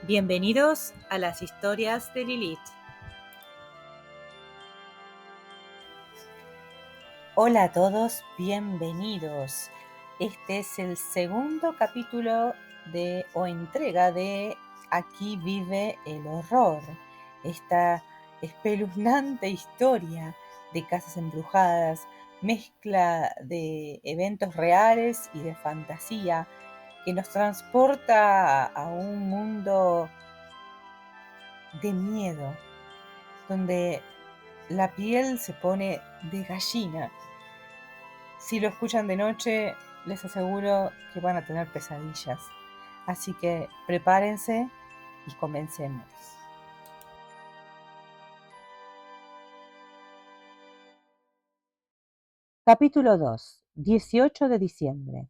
Bienvenidos a las historias de Lilith. Hola a todos, bienvenidos. Este es el segundo capítulo o entrega de Aquí vive el horror. Esta espeluznante historia de casas embrujadas, mezcla de eventos reales y de fantasía que nos transporta a un mundo de miedo, donde la piel se pone de gallina. Si lo escuchan de noche, les aseguro que van a tener pesadillas. Así que prepárense y comencemos. Capítulo 2. 18 de diciembre.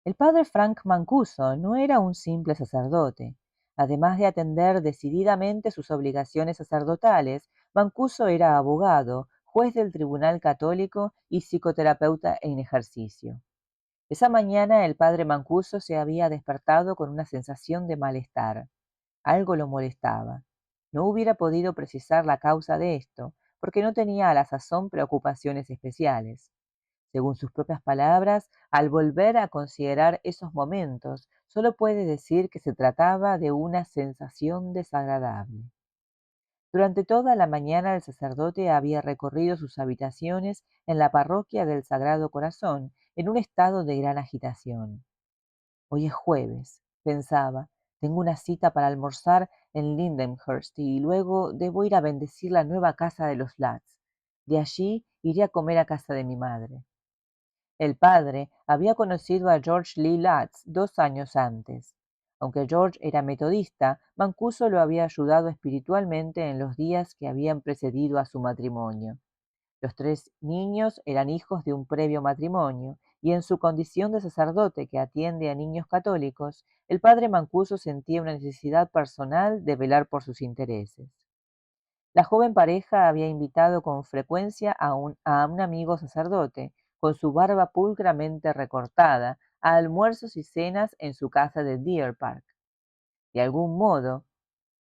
El padre Frank Mancuso no era un simple sacerdote. Además de atender decididamente sus obligaciones sacerdotales, Mancuso era abogado, juez del Tribunal Católico y psicoterapeuta en ejercicio. Esa mañana el padre Mancuso se había despertado con una sensación de malestar. Algo lo molestaba. No hubiera podido precisar la causa de esto, porque no tenía a la sazón preocupaciones especiales. Según sus propias palabras, al volver a considerar esos momentos, solo puede decir que se trataba de una sensación desagradable. Durante toda la mañana el sacerdote había recorrido sus habitaciones en la parroquia del Sagrado Corazón en un estado de gran agitación. Hoy es jueves, pensaba, tengo una cita para almorzar en Lindenhurst y luego debo ir a bendecir la nueva casa de los Latts. De allí iré a comer a casa de mi madre. El padre había conocido a George Lee Latz 2 años antes. Aunque George era metodista, Mancuso lo había ayudado espiritualmente en los días que habían precedido a su matrimonio. Los 3 niños eran hijos de un previo matrimonio, y en su condición de sacerdote que atiende a niños católicos, el padre Mancuso sentía una necesidad personal de velar por sus intereses. La joven pareja había invitado con frecuencia a un amigo sacerdote, con su barba pulcramente recortada, a almuerzos y cenas en su casa de Deer Park. De algún modo,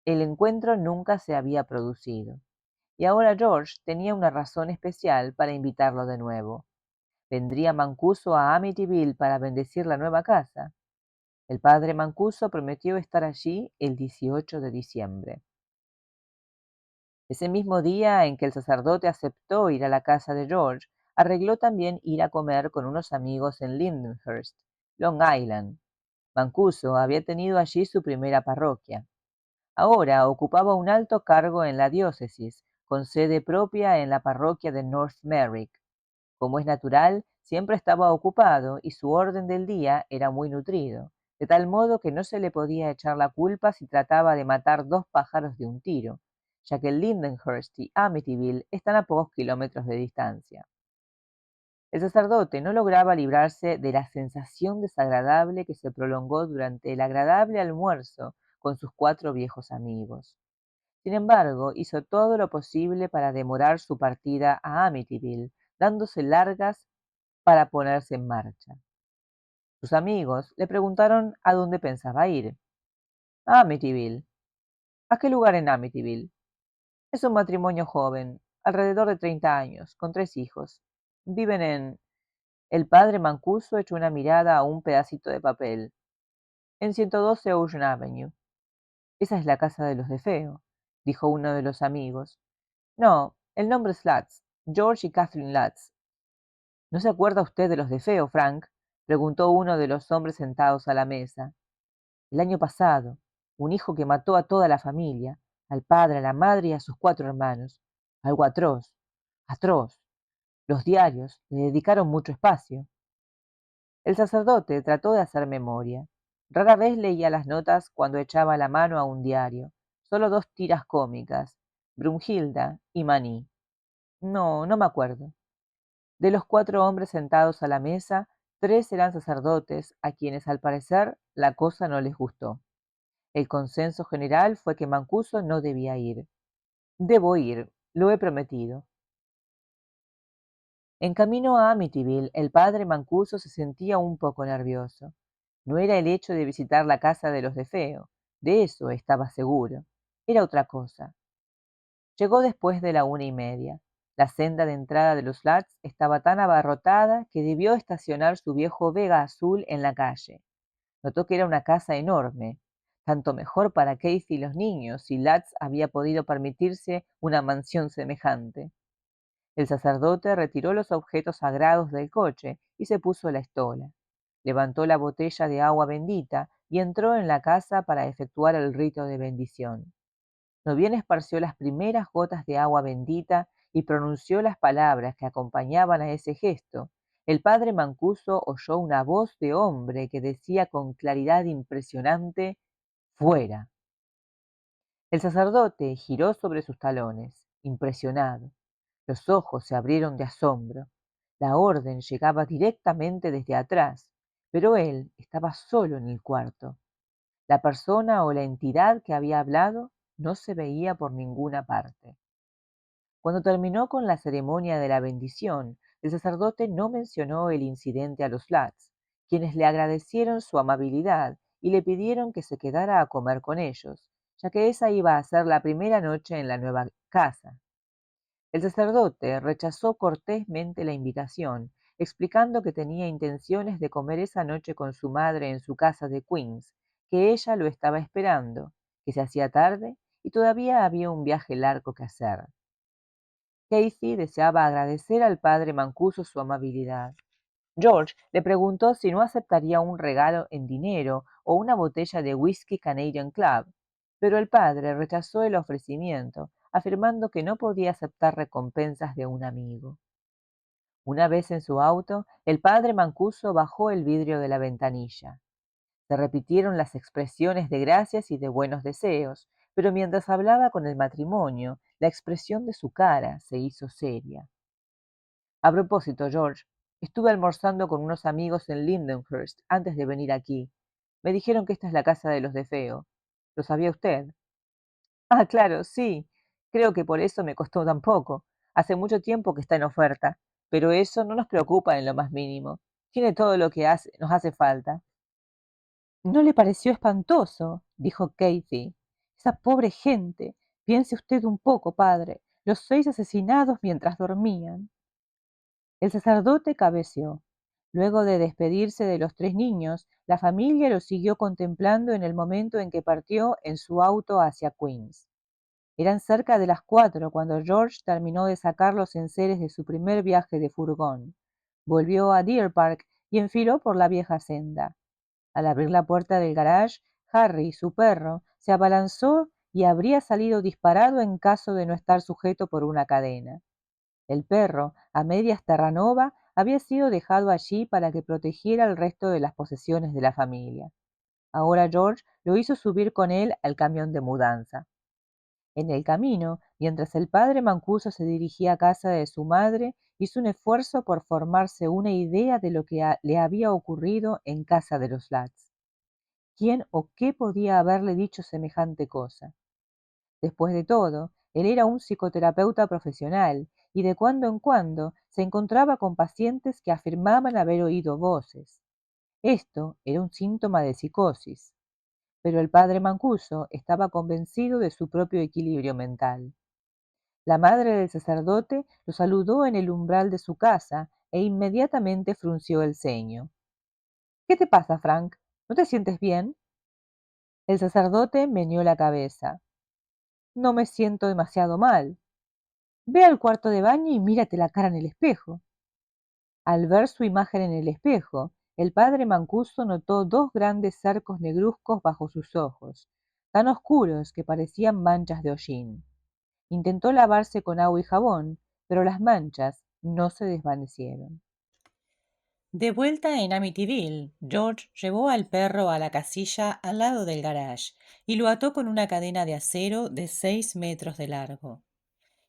el encuentro nunca se había producido, y ahora George tenía una razón especial para invitarlo de nuevo. ¿Vendría Mancuso a Amityville para bendecir la nueva casa? El padre Mancuso prometió estar allí el 18 de diciembre. Ese mismo día en que el sacerdote aceptó ir a la casa de George, arregló también ir a comer con unos amigos en Lindenhurst, Long Island. Mancuso había tenido allí su primera parroquia. Ahora ocupaba un alto cargo en la diócesis, con sede propia en la parroquia de North Merrick. Como es natural, siempre estaba ocupado y su orden del día era muy nutrido, de tal modo que no se le podía echar la culpa si trataba de matar 2 pájaros de un tiro, ya que Lindenhurst y Amityville están a pocos kilómetros de distancia. El sacerdote no lograba librarse de la sensación desagradable que se prolongó durante el agradable almuerzo con sus 4 viejos amigos. Sin embargo, hizo todo lo posible para demorar su partida a Amityville, dándose largas para ponerse en marcha. Sus amigos le preguntaron a dónde pensaba ir. A Amityville. ¿A qué lugar en Amityville? Es un matrimonio joven, alrededor de 30 años, con 3 hijos. Viven en... El padre Mancuso echó una mirada a un pedacito de papel. En 112 Ocean Avenue. Esa es la casa de los de Feo, dijo uno de los amigos. No, el nombre es Latz, George y Catherine Latz. ¿No se acuerda usted de los de Feo, Frank? Preguntó uno de los hombres sentados a la mesa. El año pasado, un hijo que mató a toda la familia, al padre, a la madre y a sus 4 hermanos. Algo atroz, atroz. Los diarios le dedicaron mucho espacio. El sacerdote trató de hacer memoria. Rara vez leía las notas cuando echaba la mano a un diario. Solo 2 tiras cómicas, Brunhilda y Maní. No, no me acuerdo. De los 4 hombres sentados a la mesa, 3 eran sacerdotes, a quienes al parecer la cosa no les gustó. El consenso general fue que Mancuso no debía ir. Debo ir, lo he prometido. En camino a Amityville, el padre Mancuso se sentía un poco nervioso. No era el hecho de visitar la casa de los de Feo. De eso estaba seguro. Era otra cosa. Llegó después de la 1:30. La senda de entrada de los Flats estaba tan abarrotada que debió estacionar su viejo Vega azul en la calle. Notó que era una casa enorme. Tanto mejor para Casey y los niños si Lutz había podido permitirse una mansión semejante. El sacerdote retiró los objetos sagrados del coche y se puso la estola. Levantó la botella de agua bendita y entró en la casa para efectuar el rito de bendición. No bien esparció las primeras gotas de agua bendita y pronunció las palabras que acompañaban a ese gesto, el padre Mancuso oyó una voz de hombre que decía con claridad impresionante: «¡Fuera!». El sacerdote giró sobre sus talones, impresionado. Los ojos se abrieron de asombro. La orden llegaba directamente desde atrás, pero él estaba solo en el cuarto. La persona o la entidad que había hablado no se veía por ninguna parte. Cuando terminó con la ceremonia de la bendición, el sacerdote no mencionó el incidente a los Flats, quienes le agradecieron su amabilidad y le pidieron que se quedara a comer con ellos, ya que esa iba a ser la primera noche en la nueva casa. El sacerdote rechazó cortésmente la invitación, explicando que tenía intenciones de comer esa noche con su madre en su casa de Queens, que ella lo estaba esperando, que se hacía tarde y todavía había un viaje largo que hacer. Casey deseaba agradecer al padre Mancuso su amabilidad. George le preguntó si no aceptaría un regalo en dinero o una botella de whisky Canadian Club, pero el padre rechazó el ofrecimiento, afirmando que no podía aceptar recompensas de un amigo. Una vez en su auto, el padre Mancuso bajó el vidrio de la ventanilla. Se repitieron las expresiones de gracias y de buenos deseos, pero mientras hablaba con el matrimonio, la expresión de su cara se hizo seria. A propósito, George, estuve almorzando con unos amigos en Lindenhurst antes de venir aquí. Me dijeron que esta es la casa de los de Feo. ¿Lo sabía usted? Ah, claro, sí. Creo que por eso me costó tan poco. Hace mucho tiempo que está en oferta, pero eso no nos preocupa en lo más mínimo. Tiene todo lo que nos hace falta. ¿No le pareció espantoso?, dijo Kathy. Esa pobre gente. Piense usted un poco, padre. Los 6 asesinados mientras dormían. El sacerdote cabeció. Luego de despedirse de los 3 niños, la familia lo siguió contemplando en el momento en que partió en su auto hacia Queens. Eran cerca de las 4 cuando George terminó de sacar los enseres de su primer viaje de furgón. Volvió a Deer Park y enfiló por la vieja senda. Al abrir la puerta del garage, Harry, su perro, se abalanzó y habría salido disparado en caso de no estar sujeto por una cadena. El perro, a medias Terranova, había sido dejado allí para que protegiera el resto de las posesiones de la familia. Ahora George lo hizo subir con él al camión de mudanza. En el camino, mientras el padre Mancuso se dirigía a casa de su madre, hizo un esfuerzo por formarse una idea de lo que le había ocurrido en casa de los Lats. ¿Quién o qué podía haberle dicho semejante cosa? Después de todo, él era un psicoterapeuta profesional y de cuando en cuando se encontraba con pacientes que afirmaban haber oído voces. Esto era un síntoma de psicosis, pero el padre Mancuso estaba convencido de su propio equilibrio mental. La madre del sacerdote lo saludó en el umbral de su casa e inmediatamente frunció el ceño. «¿Qué te pasa, Frank? ¿No te sientes bien?». El sacerdote meneó la cabeza. «No me siento demasiado mal. Ve al cuarto de baño y mírate la cara en el espejo». Al ver su imagen en el espejo, el padre Mancuso notó 2 grandes cercos negruzcos bajo sus ojos, tan oscuros que parecían manchas de hollín. Intentó lavarse con agua y jabón, pero las manchas no se desvanecieron. De vuelta en Amityville, George llevó al perro a la casilla al lado del garage y lo ató con una cadena de acero de 6 metros de largo.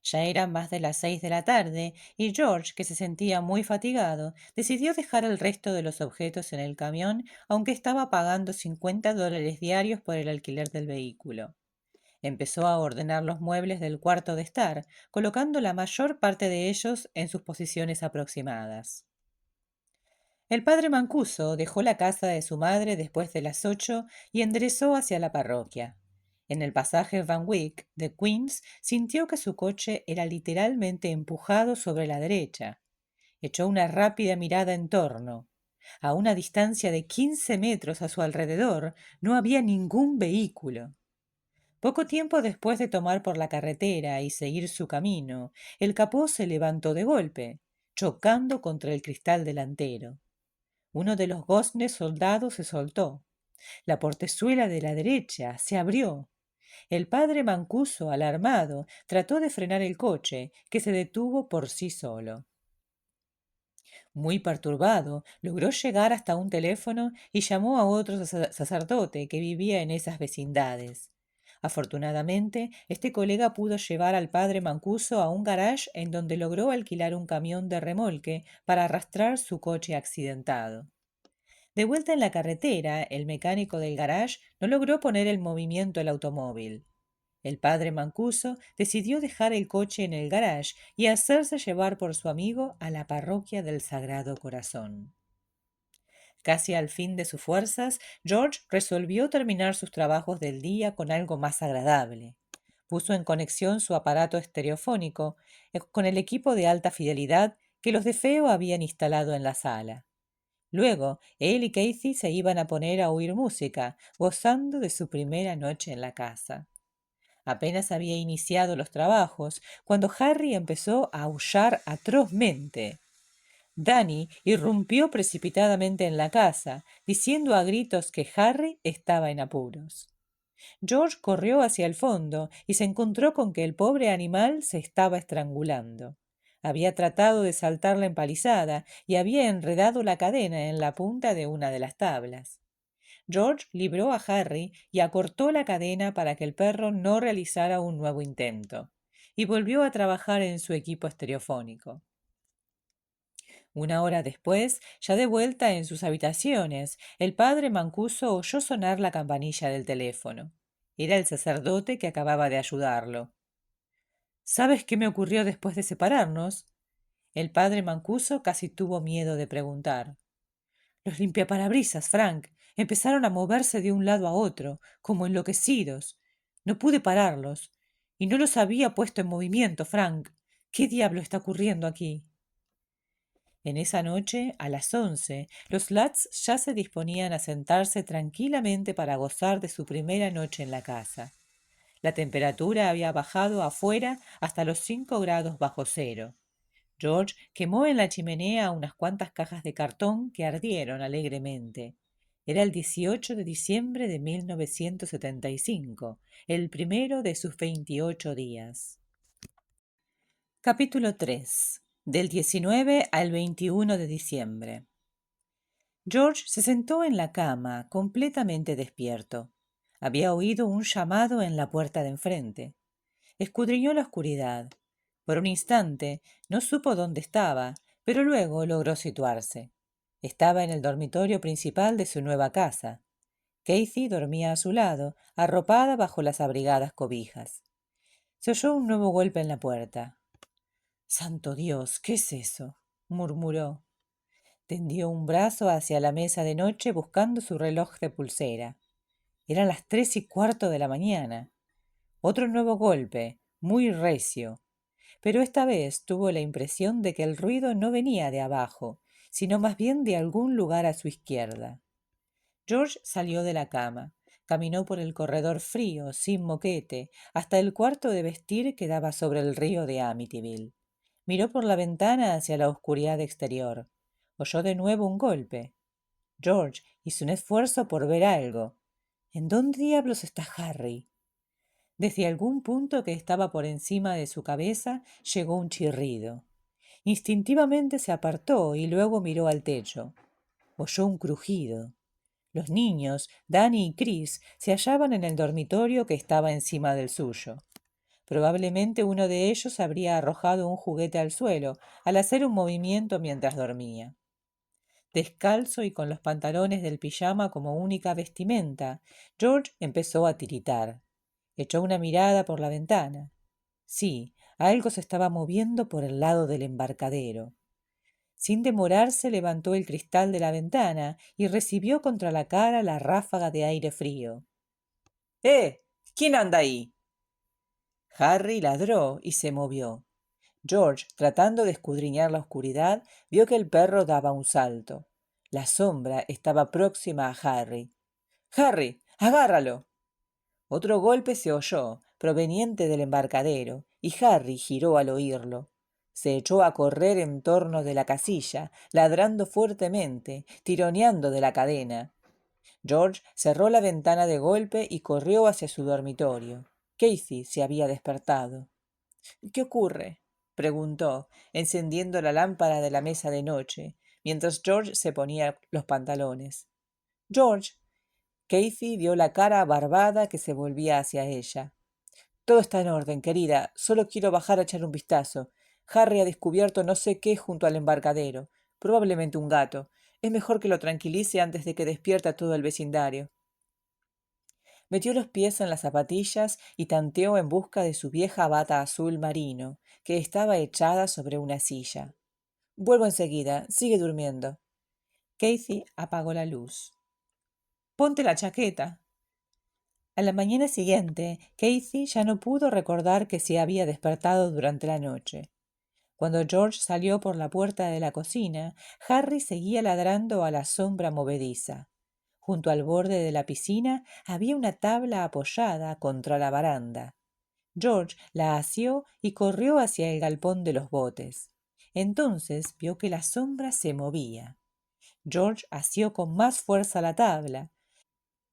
Ya eran más de las 6 de la tarde y George, que se sentía muy fatigado, decidió dejar el resto de los objetos en el camión, aunque estaba pagando $50 diarios por el alquiler del vehículo. Empezó a ordenar los muebles del cuarto de estar, colocando la mayor parte de ellos en sus posiciones aproximadas. El padre Mancuso dejó la casa de su madre después de las 8 y enderezó hacia la parroquia. En el pasaje Van Wyck de Queens sintió que su coche era literalmente empujado sobre la derecha. Echó una rápida mirada en torno. A una distancia de 15 metros a su alrededor no había ningún vehículo. Poco tiempo después de tomar por la carretera y seguir su camino, el capó se levantó de golpe, chocando contra el cristal delantero. Uno de los goznes soldados se soltó. La portezuela de la derecha se abrió. El padre Mancuso, alarmado, trató de frenar el coche, que se detuvo por sí solo. Muy perturbado, logró llegar hasta un teléfono y llamó a otro sacerdote que vivía en esas vecindades. Afortunadamente, este colega pudo llevar al padre Mancuso a un garage en donde logró alquilar un camión de remolque para arrastrar su coche accidentado. De vuelta en la carretera, el mecánico del garage no logró poner en movimiento el automóvil. El padre Mancuso decidió dejar el coche en el garage y hacerse llevar por su amigo a la parroquia del Sagrado Corazón. Casi al fin de sus fuerzas, George resolvió terminar sus trabajos del día con algo más agradable. Puso en conexión su aparato estereofónico con el equipo de alta fidelidad que los de Feo habían instalado en la sala. Luego, él y Casey se iban a poner a oír música, gozando de su primera noche en la casa. Apenas había iniciado los trabajos cuando Harry empezó a aullar atrozmente. Danny irrumpió precipitadamente en la casa, diciendo a gritos que Harry estaba en apuros. George corrió hacia el fondo y se encontró con que el pobre animal se estaba estrangulando. Había tratado de saltar la empalizada y había enredado la cadena en la punta de una de las tablas. George libró a Harry y acortó la cadena para que el perro no realizara un nuevo intento, y volvió a trabajar en su equipo estereofónico. Una hora después, ya de vuelta en sus habitaciones, el padre Mancuso oyó sonar la campanilla del teléfono. Era el sacerdote que acababa de ayudarlo. ¿Sabes qué me ocurrió después de separarnos? El padre Mancuso casi tuvo miedo de preguntar. Los limpiaparabrisas, Frank, empezaron a moverse de un lado a otro, como enloquecidos. No pude pararlos. Y no los había puesto en movimiento, Frank. ¿Qué diablo está ocurriendo aquí? En esa noche, a las 11, los Lats ya se disponían a sentarse tranquilamente para gozar de su primera noche en la casa. La temperatura había bajado afuera hasta los 5 grados bajo cero. George quemó en la chimenea unas cuantas cajas de cartón que ardieron alegremente. Era el 18 de diciembre de 1975, el primero de sus 28 días. Capítulo 3. Del 19 al 21 de diciembre. George se sentó en la cama, completamente despierto. Había oído un llamado en la puerta de enfrente. Escudriñó la oscuridad. Por un instante no supo dónde estaba, pero luego logró situarse. Estaba en el dormitorio principal de su nueva casa. Casey dormía a su lado, arropada bajo las abrigadas cobijas. Se oyó un nuevo golpe en la puerta. «Santo Dios, ¿qué es eso?», murmuró. Tendió un brazo hacia la mesa de noche buscando su reloj de pulsera. Eran las 3:15 de la mañana. Otro nuevo golpe, muy recio, pero esta vez tuvo la impresión de que el ruido no venía de abajo, sino más bien de algún lugar a su izquierda. George salió de la cama, caminó por el corredor frío, sin moquete, hasta el cuarto de vestir que daba sobre el río de Amityville. Miró por la ventana hacia la oscuridad exterior. Oyó de nuevo un golpe. George hizo un esfuerzo por ver algo. ¿En dónde diablos está Harry? Desde algún punto que estaba por encima de su cabeza llegó un chirrido. Instintivamente se apartó y luego miró al techo. Oyó un crujido. Los niños, Danny y Chris, se hallaban en el dormitorio que estaba encima del suyo. Probablemente uno de ellos habría arrojado un juguete al suelo al hacer un movimiento mientras dormía. Descalzo y con los pantalones del pijama como única vestimenta, George empezó a tiritar. Echó una mirada por la ventana. Sí, algo se estaba moviendo por el lado del embarcadero. Sin demorarse levantó el cristal de la ventana y recibió contra la cara la ráfaga de aire frío. ¡Eh! ¿Quién anda ahí? Harry ladró y se movió. George, tratando de escudriñar la oscuridad, vio que el perro daba un salto. La sombra estaba próxima a Harry. ¡Harry! ¡Agárralo! Otro golpe se oyó, proveniente del embarcadero, y Harry giró al oírlo. Se echó a correr en torno de la casilla, ladrando fuertemente, tironeando de la cadena. George cerró la ventana de golpe y corrió hacia su dormitorio. Casey se había despertado. ¿Qué ocurre? Preguntó, encendiendo la lámpara de la mesa de noche, mientras George se ponía los pantalones. George. Casey vio la cara barbada que se volvía hacia ella. Todo está en orden, querida. Solo quiero bajar a echar un vistazo. Harry ha descubierto no sé qué junto al embarcadero. Probablemente un gato. Es mejor que lo tranquilice antes de que despierte a todo el vecindario. Metió los pies en las zapatillas y tanteó en busca de su vieja bata azul marino, que estaba echada sobre una silla. Vuelvo enseguida. Sigue durmiendo. Casey apagó la luz. Ponte la chaqueta. A la mañana siguiente, Casey ya no pudo recordar que se había despertado durante la noche. Cuando George salió por la puerta de la cocina, Harry seguía ladrando a la sombra movediza. Junto al borde de la piscina había una tabla apoyada contra la baranda. George la asió y corrió hacia el galpón de los botes. Entonces vio que la sombra se movía. George asió con más fuerza la tabla.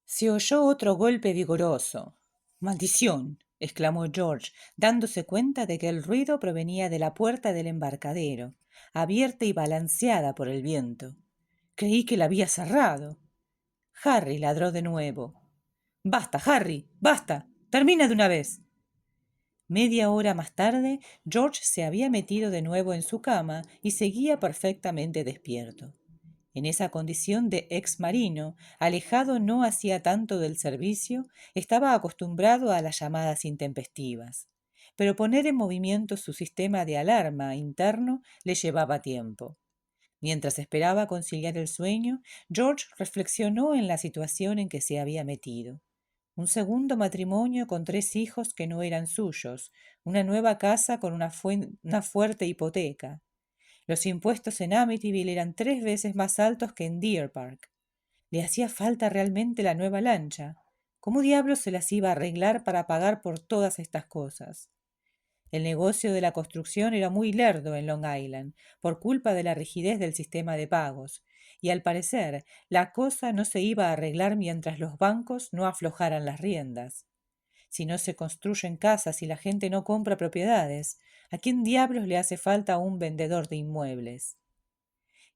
Se oyó otro golpe vigoroso. ¡Maldición! Exclamó George, dándose cuenta de que el ruido provenía de la puerta del embarcadero, abierta y balanceada por el viento. Creí que la había cerrado. Harry ladró de nuevo. ¡Basta, Harry! ¡Basta! ¡Termina de una vez! Media hora más tarde, George se había metido de nuevo en su cama y seguía perfectamente despierto. En esa condición de ex marino, alejado no hacía tanto del servicio, estaba acostumbrado a las llamadas intempestivas. Pero poner en movimiento su sistema de alarma interno le llevaba tiempo. Mientras esperaba conciliar el sueño, George reflexionó en la situación en que se había metido. Un segundo matrimonio con 3 hijos que no eran suyos, una nueva casa con una fuerte hipoteca. Los impuestos en Amityville eran 3 veces más altos que en Deer Park. ¿Le hacía falta realmente la nueva lancha? ¿Cómo diablos se las iba a arreglar para pagar por todas estas cosas? El negocio de la construcción era muy lerdo en Long Island, por culpa de la rigidez del sistema de pagos, y al parecer la cosa no se iba a arreglar mientras los bancos no aflojaran las riendas. Si no se construyen casas y la gente no compra propiedades, ¿a quién diablos le hace falta un vendedor de inmuebles?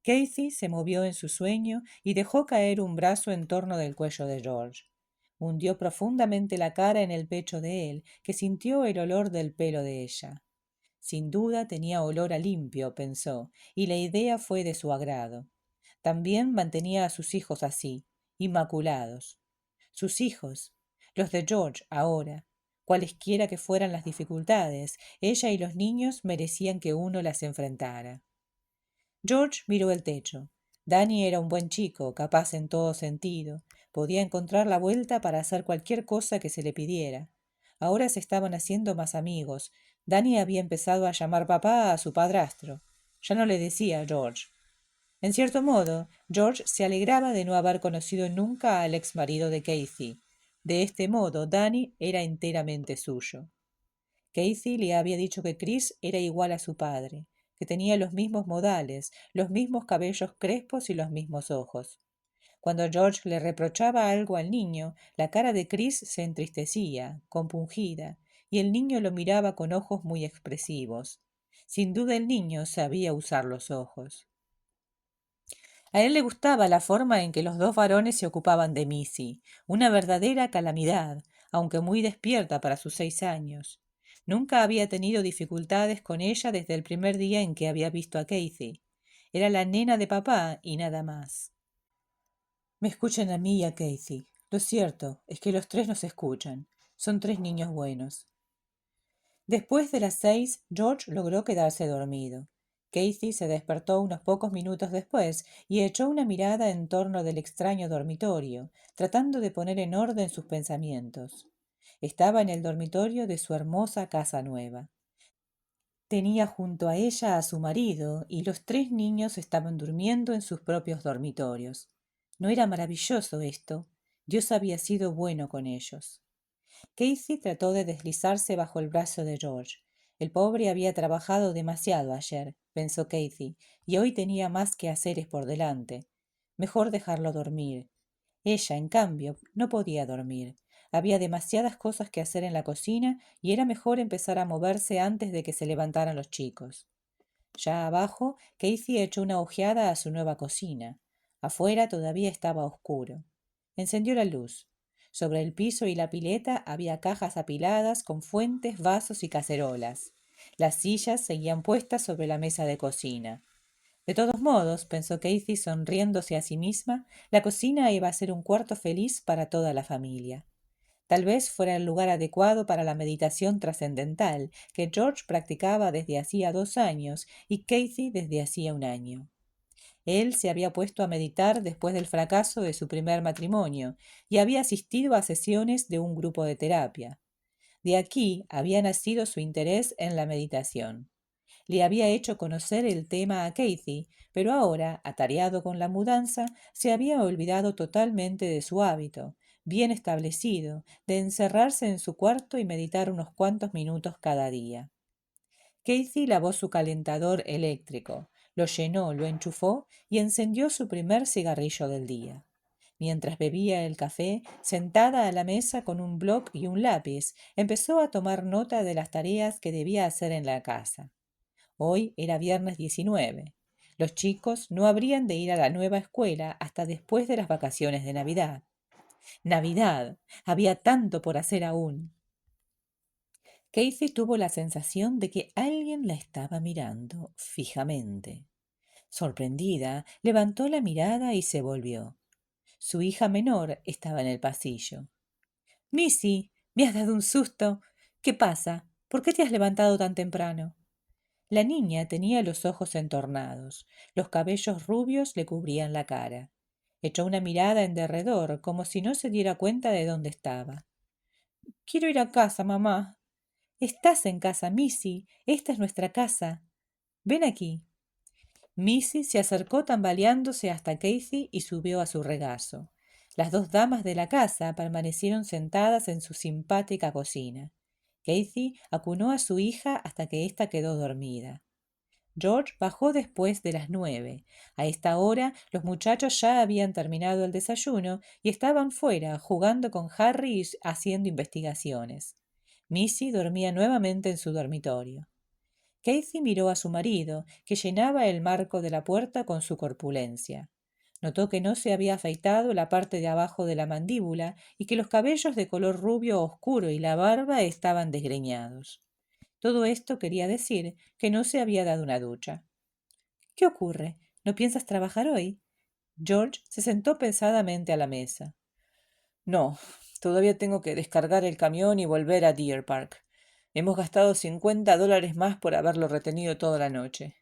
Casey se movió en su sueño y dejó caer un brazo en torno del cuello de George. Hundió profundamente la cara en el pecho de él, que sintió el olor del pelo de ella. Sin duda tenía olor a limpio, pensó, y la idea fue de su agrado. También mantenía a sus hijos así, inmaculados. Sus hijos, los de George ahora. Cualesquiera que fueran las dificultades, ella y los niños merecían que uno las enfrentara. George miró el techo. Danny era un buen chico, capaz en todo sentido. Podía encontrar la vuelta para hacer cualquier cosa que se le pidiera. Ahora se estaban haciendo más amigos. Danny había empezado a llamar papá a su padrastro. Ya no le decía George. En cierto modo, George se alegraba de no haber conocido nunca al ex marido de Casey. De este modo, Danny era enteramente suyo. Casey le había dicho que Chris era igual a su padre, que tenía los mismos modales, los mismos cabellos crespos y los mismos ojos. Cuando George le reprochaba algo al niño, la cara de Chris se entristecía, compungida, y el niño lo miraba con ojos muy expresivos. Sin duda el niño sabía usar los ojos. A él le gustaba la forma en que los dos varones se ocupaban de Missy, una verdadera calamidad, aunque muy despierta para sus 6 años. Nunca había tenido dificultades con ella desde el primer día en que había visto a Casey. Era la nena de papá y nada más. Me escuchan a mí y a Casey. Lo cierto es que los 3 nos escuchan. Son 3 niños buenos. Después de las 6, George logró quedarse dormido. Casey se despertó unos pocos minutos después y echó una mirada en torno del extraño dormitorio, tratando de poner en orden sus pensamientos. Estaba en el dormitorio de su hermosa casa nueva. Tenía junto a ella a su marido y los 3 niños estaban durmiendo en sus propios dormitorios. ¿No era maravilloso esto? Dios había sido bueno con ellos. Casey trató de deslizarse bajo el brazo de George. El pobre había trabajado demasiado ayer, pensó Casey, y hoy tenía más quehaceres por delante. Mejor dejarlo dormir. Ella, en cambio, no podía dormir. Había demasiadas cosas que hacer en la cocina y era mejor empezar a moverse antes de que se levantaran los chicos. Ya abajo, Casey echó una ojeada a su nueva cocina. Afuera todavía estaba oscuro. Encendió la luz. Sobre el piso y la pileta había cajas apiladas con fuentes, vasos y cacerolas. Las sillas seguían puestas sobre la mesa de cocina. De todos modos, pensó Casey sonriéndose a sí misma, la cocina iba a ser un cuarto feliz para toda la familia. Tal vez fuera el lugar adecuado para la meditación trascendental que George practicaba desde hacía 2 años y Casey desde hacía un año. Él se había puesto a meditar después del fracaso de su primer matrimonio y había asistido a sesiones de un grupo de terapia. De aquí había nacido su interés en la meditación. Le había hecho conocer el tema a Casey, pero ahora, atareado con la mudanza, se había olvidado totalmente de su hábito, bien establecido, de encerrarse en su cuarto y meditar unos cuantos minutos cada día. Casey lavó su calentador eléctrico, lo llenó, lo enchufó y encendió su primer cigarrillo del día. Mientras bebía el café, sentada a la mesa con un bloc y un lápiz, empezó a tomar nota de las tareas que debía hacer en la casa. Hoy era viernes 19. Los chicos no habrían de ir a la nueva escuela hasta después de las vacaciones de Navidad. Navidad. Había tanto por hacer aún. Casey tuvo la sensación de que alguien la estaba mirando fijamente. Sorprendida, levantó la mirada y se volvió. Su hija menor estaba en el pasillo. Missy, me has dado un susto. ¿Qué pasa? ¿Por qué te has levantado tan temprano? La niña tenía los ojos entornados, los cabellos rubios le cubrían la cara. Echó una mirada en derredor, como si no se diera cuenta de dónde estaba. Quiero ir a casa, mamá. Estás en casa, Missy. Esta es nuestra casa. Ven aquí. Missy se acercó tambaleándose hasta Casey y subió a su regazo. Las 2 damas de la casa permanecieron sentadas en su simpática cocina. Casey acunó a su hija hasta que ésta quedó dormida. George bajó después de las 9. A esta hora los muchachos ya habían terminado el desayuno y estaban fuera jugando con Harry y haciendo investigaciones. Missy dormía nuevamente en su dormitorio. Casey miró a su marido, que llenaba el marco de la puerta con su corpulencia. Notó que no se había afeitado la parte de abajo de la mandíbula y que los cabellos de color rubio oscuro y la barba estaban desgreñados. Todo esto quería decir que no se había dado una ducha. ¿Qué ocurre? ¿No piensas trabajar hoy? George se sentó pesadamente a la mesa. No, todavía tengo que descargar el camión y volver a Deer Park. Hemos gastado $50 más por haberlo retenido toda la noche.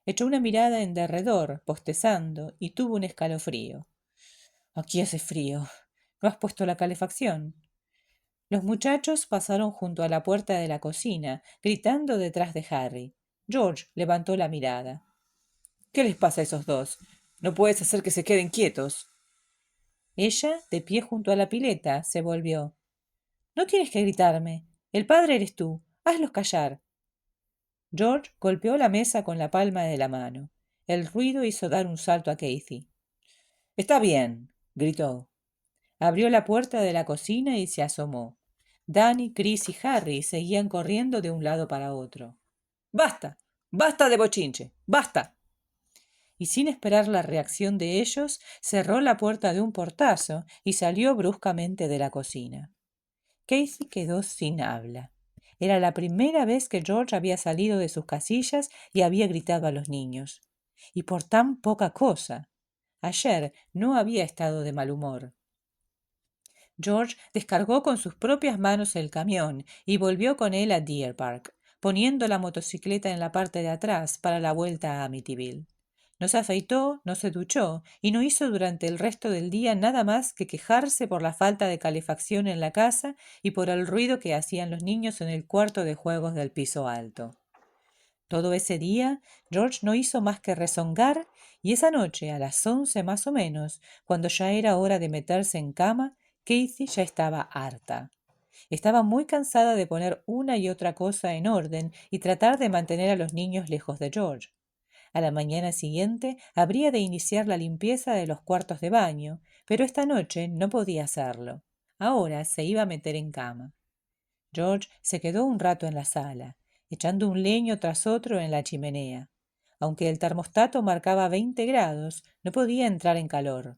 Echó una mirada en derredor, bostezando, y tuvo un escalofrío. Aquí hace frío. ¿No has puesto la calefacción? Los muchachos pasaron junto a la puerta de la cocina, gritando detrás de Harry. George levantó la mirada. ¿Qué les pasa a esos dos? No puedes hacer que se queden quietos. Ella, de pie junto a la pileta, se volvió. No tienes que gritarme. El padre eres tú. Hazlos callar. George golpeó la mesa con la palma de la mano. El ruido hizo dar un salto a Casey. Está bien, gritó. Abrió la puerta de la cocina y se asomó. Danny, Chris y Harry seguían corriendo de un lado para otro. ¡Basta! ¡Basta de bochinche! ¡Basta! Y sin esperar la reacción de ellos, cerró la puerta de un portazo y salió bruscamente de la cocina. Casey quedó sin habla. Era la primera vez que George había salido de sus casillas y había gritado a los niños. Y por tan poca cosa. Ayer no había estado de mal humor. George descargó con sus propias manos el camión y volvió con él a Deer Park. poniendo la motocicleta en la parte de atrás para la vuelta a Amityville. No se afeitó, no se duchó y no hizo durante el resto del día nada más que quejarse por la falta de calefacción en la casa y por el ruido que hacían los niños en el cuarto de juegos del piso alto. Todo ese día, George no hizo más que rezongar y esa noche, a las 11 más o menos, cuando ya era hora de meterse en cama, Casey ya estaba harta. Estaba muy cansada de poner una y otra cosa en orden y tratar de mantener a los niños lejos de George. A la mañana siguiente habría de iniciar la limpieza de los cuartos de baño, pero esta noche no podía hacerlo. Ahora se iba a meter en cama. George se quedó un rato en la sala, echando un leño tras otro en la chimenea. Aunque el termostato marcaba 20 grados, no podía entrar en calor.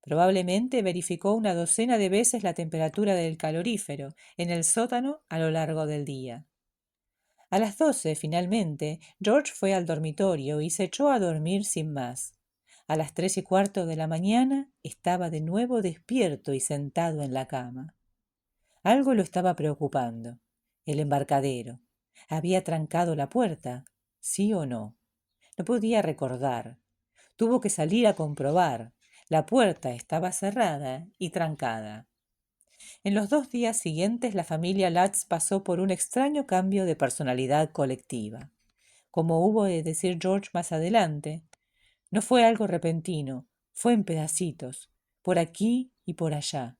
Probablemente verificó una docena de veces la temperatura del calorífero en el sótano a lo largo del día. A las 12, finalmente, George fue al dormitorio y se echó a dormir sin más. A las 3:15 de la mañana estaba de nuevo despierto y sentado en la cama. Algo lo estaba preocupando. El embarcadero. ¿Había trancado la puerta? ¿Sí o no? No podía recordar. Tuvo que salir a comprobar. La puerta estaba cerrada y trancada. En los 2 días siguientes la familia Lutz pasó por un extraño cambio de personalidad colectiva. Como hubo de decir George más adelante, no fue algo repentino, fue en pedacitos, por aquí y por allá.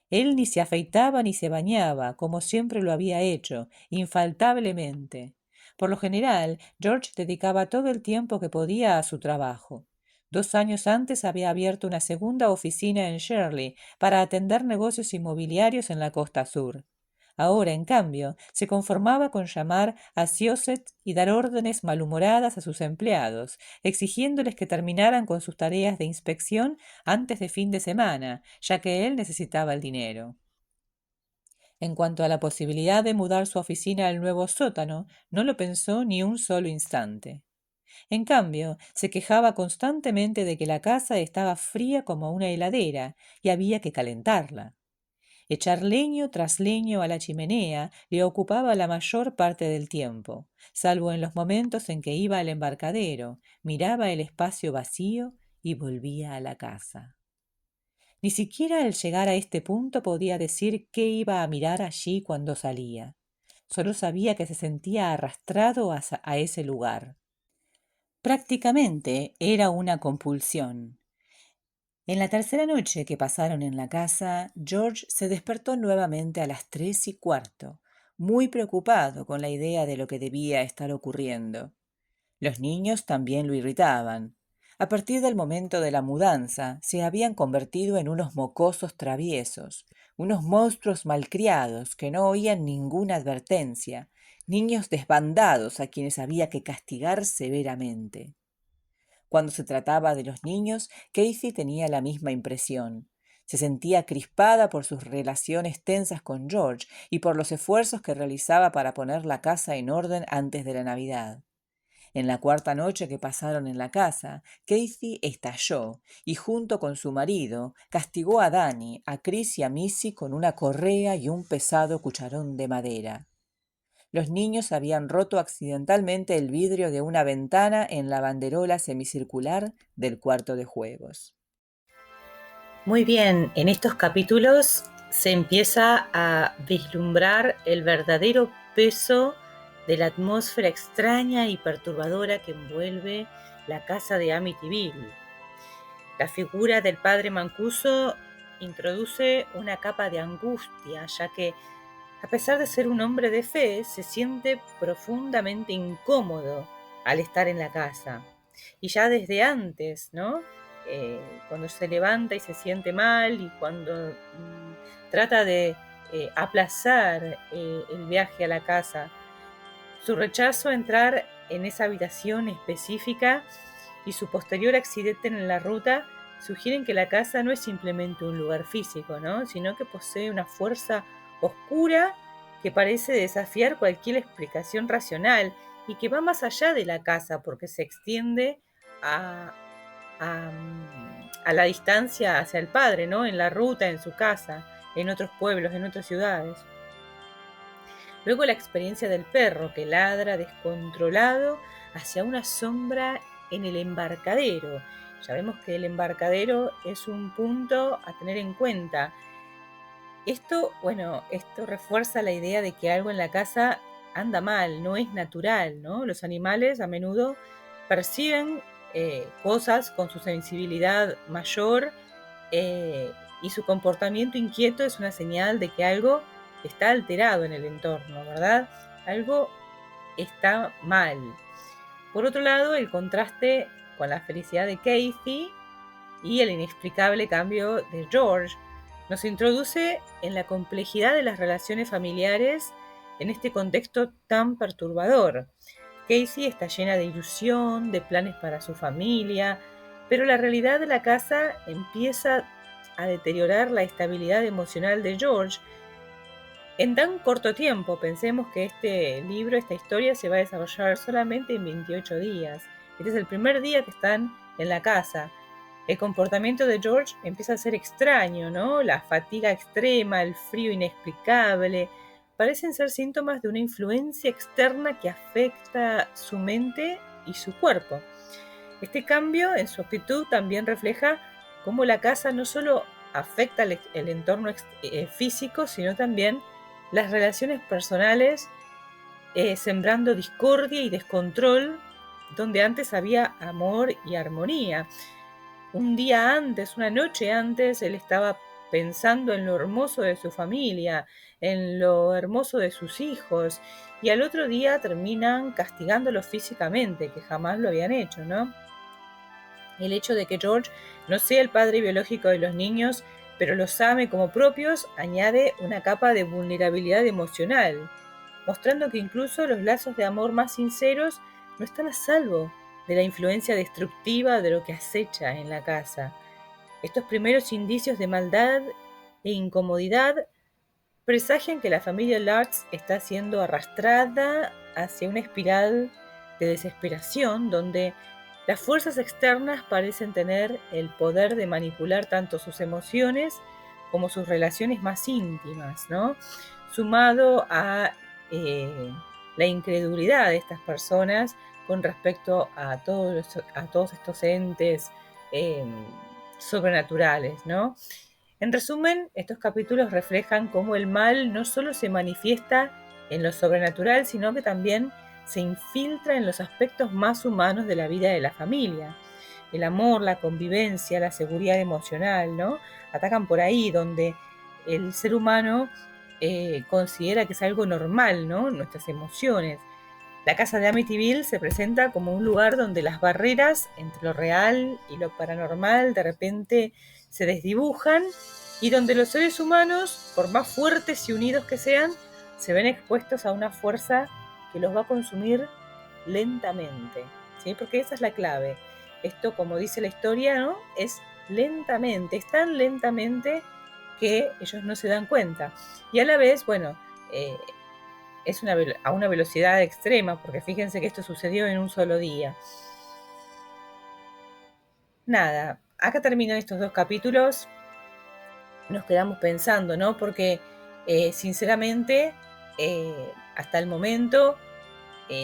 Él ni se afeitaba ni se bañaba, como siempre lo había hecho, infaltablemente. Por lo general, George dedicaba todo el tiempo que podía a su trabajo. 2 años antes había abierto una segunda oficina en Shirley para atender negocios inmobiliarios en la costa sur. Ahora, en cambio, se conformaba con llamar a Syosset y dar órdenes malhumoradas a sus empleados, exigiéndoles que terminaran con sus tareas de inspección antes de fin de semana, ya que él necesitaba el dinero. En cuanto a la posibilidad de mudar su oficina al nuevo sótano, no lo pensó ni un solo instante. En cambio, se quejaba constantemente de que la casa estaba fría como una heladera y había que calentarla. Echar leño tras leño a la chimenea le ocupaba la mayor parte del tiempo, salvo en los momentos en que iba al embarcadero, miraba el espacio vacío y volvía a la casa. Ni siquiera al llegar a este punto podía decir qué iba a mirar allí cuando salía. Solo sabía que se sentía arrastrado a ese lugar. Prácticamente era una compulsión. En la tercera noche que pasaron en la casa, George se despertó nuevamente a las 3:15, muy preocupado con la idea de lo que debía estar ocurriendo. Los niños también lo irritaban. A partir del momento de la mudanza, se habían convertido en unos mocosos traviesos, unos monstruos malcriados que no oían ninguna advertencia, niños desbandados a quienes había que castigar severamente. Cuando se trataba de los niños, Casey tenía la misma impresión. Se sentía crispada por sus relaciones tensas con George y por los esfuerzos que realizaba para poner la casa en orden antes de la Navidad. En la cuarta noche que pasaron en la casa, Casey estalló y junto con su marido castigó a Danny, a Chris y a Missy con una correa y un pesado cucharón de madera. Los niños habían roto accidentalmente el vidrio de una ventana en la banderola semicircular del cuarto de juegos. Muy bien, en estos capítulos se empieza a vislumbrar el verdadero peso de la atmósfera extraña y perturbadora que envuelve la casa de Amityville. La figura del padre Mancuso introduce una capa de angustia, ya que a pesar de ser un hombre de fe, se siente profundamente incómodo al estar en la casa. Y ya desde antes, ¿no? Cuando se levanta y se siente mal y cuando trata de aplazar el viaje a la casa, su rechazo a entrar en esa habitación específica y su posterior accidente en la ruta sugieren que la casa no es simplemente un lugar físico, ¿no? Sino que posee una fuerza oscura que parece desafiar cualquier explicación racional y que va más allá de la casa porque se extiende a, a, a la distancia hacia el padre, ¿no? En la ruta, en su casa, en otros pueblos, en otras ciudades. Luego la experiencia del perro que ladra descontrolado hacia una sombra en el embarcadero. Ya vemos que el embarcadero es un punto a tener en cuenta. Esto refuerza la idea de que algo en la casa anda mal, no es natural, ¿no? Los animales a menudo perciben cosas con su sensibilidad mayor y su comportamiento inquieto es una señal de que algo está alterado en el entorno, ¿verdad? Algo está mal. Por otro lado, el contraste con la felicidad de Casey y el inexplicable cambio de George nos introduce en la complejidad de las relaciones familiares en este contexto tan perturbador. Casey está llena de ilusión, de planes para su familia, pero la realidad de la casa empieza a deteriorar la estabilidad emocional de George en tan corto tiempo. Pensemos que este libro, esta historia se va a desarrollar solamente en 28 días. Este es el primer día que están en la casa. El comportamiento de George empieza a ser extraño, ¿no? La fatiga extrema, el frío inexplicable, parecen ser síntomas de una influencia externa que afecta su mente y su cuerpo. Este cambio en su actitud también refleja cómo la casa no solo afecta el entorno físico, sino también las relaciones personales, sembrando discordia y descontrol donde antes había amor y armonía. Un día antes, una noche antes, él estaba pensando en lo hermoso de su familia, en lo hermoso de sus hijos, y al otro día terminan castigándolos físicamente, que jamás lo habían hecho, ¿no? El hecho de que George no sea el padre biológico de los niños, pero los ame como propios, añade una capa de vulnerabilidad emocional, mostrando que incluso los lazos de amor más sinceros no están a salvo de la influencia destructiva de lo que acecha en la casa. Estos primeros indicios de maldad e incomodidad presagian que la familia Lutz está siendo arrastrada hacia una espiral de desesperación donde las fuerzas externas parecen tener el poder de manipular tanto sus emociones como sus relaciones más íntimas, ¿no? Sumado a la incredulidad de estas personas con respecto a todos estos entes sobrenaturales, ¿no? En resumen, estos capítulos reflejan cómo el mal no solo se manifiesta en lo sobrenatural, sino que también se infiltra en los aspectos más humanos de la vida de la familia. El amor, la convivencia, la seguridad emocional, ¿no? Atacan por ahí donde el ser humano considera que es algo normal, ¿no? Nuestras emociones. La casa de Amityville se presenta como un lugar donde las barreras entre lo real y lo paranormal de repente se desdibujan y donde los seres humanos, por más fuertes y unidos que sean, se ven expuestos a una fuerza que los va a consumir lentamente, ¿sí? Porque esa es la clave. Esto, como dice la historia, ¿no? Es lentamente, es tan lentamente que ellos no se dan cuenta. Y a la vez, bueno, es a una velocidad extrema, porque fíjense que esto sucedió en un solo día. Nada, acá terminan estos dos capítulos. Nos quedamos pensando, ¿no? Porque sinceramente, hasta el momento,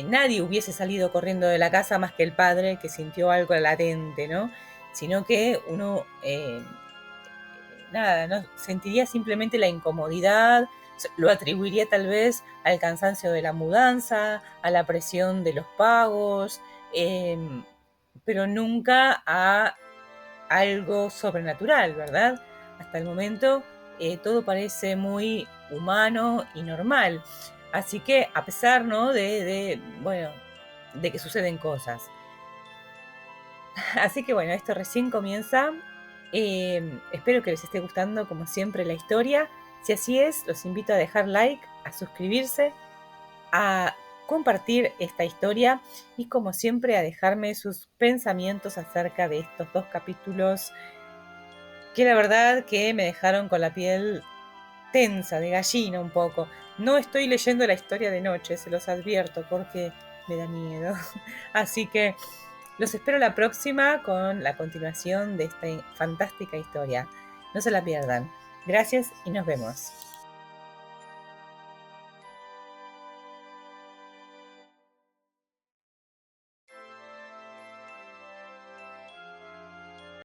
nadie hubiese salido corriendo de la casa más que el padre que sintió algo latente, ¿no? Sino que uno, no sentiría simplemente la incomodidad, lo atribuiría tal vez al cansancio de la mudanza, a la presión de los pagos, pero nunca a algo sobrenatural, ¿verdad? Hasta el momento todo parece muy humano y normal. Así que a pesar, ¿no? de que suceden cosas. Así que bueno, esto recién comienza. Espero que les esté gustando como siempre la historia. Si así es, los invito a dejar like, a suscribirse, a compartir esta historia y como siempre a dejarme sus pensamientos acerca de estos dos capítulos que la verdad que me dejaron con la piel tensa, de gallina un poco. No estoy leyendo la historia de noche, se los advierto, porque me da miedo. Así que los espero la próxima con la continuación de esta fantástica historia. No se la pierdan. Gracias y nos vemos.